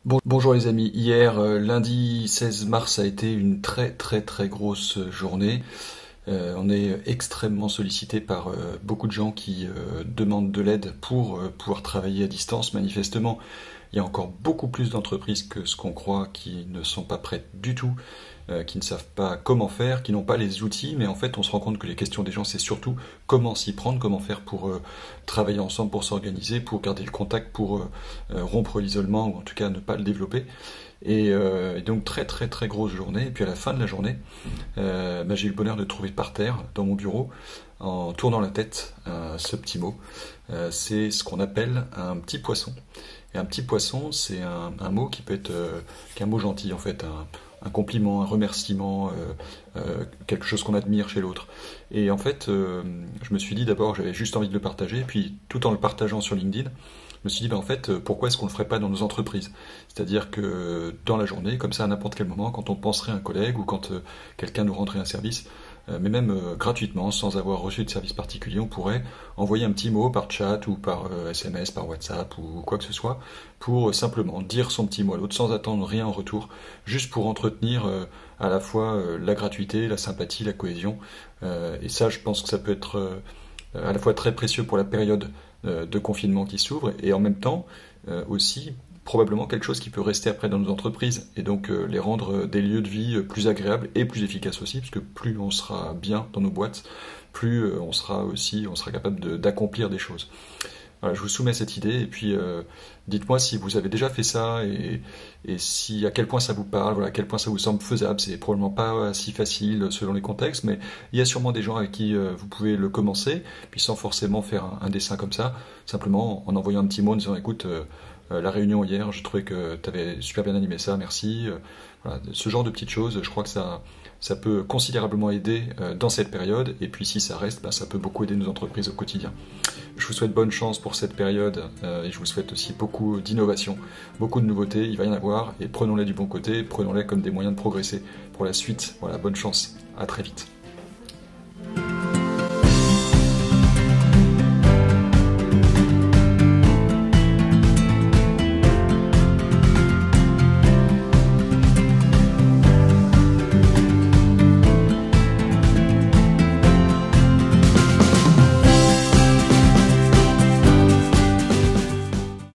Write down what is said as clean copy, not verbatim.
Bonjour les amis, hier lundi 16 mars a été une très grosse journée. On est extrêmement sollicité par beaucoup de gens qui demandent de l'aide pour pouvoir travailler à distance. Manifestement, il y a encore beaucoup plus d'entreprises que ce qu'on croit qui ne sont pas prêtes du tout, qui ne savent pas comment faire, qui n'ont pas les outils, mais en fait on se rend compte que les questions des gens c'est surtout comment s'y prendre, comment faire pour travailler ensemble, pour s'organiser, pour garder le contact, pour rompre l'isolement ou en tout cas ne pas le développer. Et donc très grosse journée. Et puis à la fin de la journée, j'ai eu le bonheur de trouver par terre dans mon bureau, en tournant la tête, ce petit mot. C'est ce qu'on appelle un petit poisson. Et un petit poisson, c'est un mot qui peut être qu'un mot gentil en fait, un compliment, un remerciement, quelque chose qu'on admire chez l'autre. Et en fait, je me suis dit d'abord, j'avais juste envie de le partager, et puis tout en le partageant sur LinkedIn, je me suis dit, en fait, pourquoi est-ce qu'on ne le ferait pas dans nos entreprises? C'est-à-dire que dans la journée, comme ça, à n'importe quel moment, quand on penserait à un collègue ou quand quelqu'un nous rendrait un service, mais même gratuitement, sans avoir reçu de service particulier, on pourrait envoyer un petit mot par chat ou par SMS, par WhatsApp ou quoi que ce soit, pour simplement dire son petit mot à l'autre, sans attendre rien en retour, juste pour entretenir à la fois la gratuité, la sympathie, la cohésion. Et ça, je pense que ça peut être à la fois très précieux pour la période de confinement qui s'ouvre, et en même temps aussi probablement quelque chose qui peut rester après dans nos entreprises, et donc les rendre des lieux de vie plus agréables et plus efficaces aussi, parce que plus on sera bien dans nos boîtes, plus on sera capable d'accomplir des choses. Voilà, je vous soumets cette idée, et puis dites-moi si vous avez déjà fait ça, et si à quel point ça vous parle, voilà, à quel point ça vous semble faisable. C'est probablement pas si facile selon les contextes, mais il y a sûrement des gens avec qui vous pouvez le commencer, puis sans forcément faire un dessin comme ça, simplement en envoyant un petit mot en disant écoute, la réunion hier, je trouvais que tu avais super bien animé ça, merci. Voilà, ce genre de petites choses, je crois que ça peut considérablement aider dans cette période, et puis si ça reste, ça peut beaucoup aider nos entreprises au quotidien. Je vous souhaite bonne chance pour cette période, et je vous souhaite aussi beaucoup d'innovation, beaucoup de nouveautés, il va y en avoir, et prenons-les du bon côté, prenons-les comme des moyens de progresser pour la suite. Voilà, bonne chance, à très vite.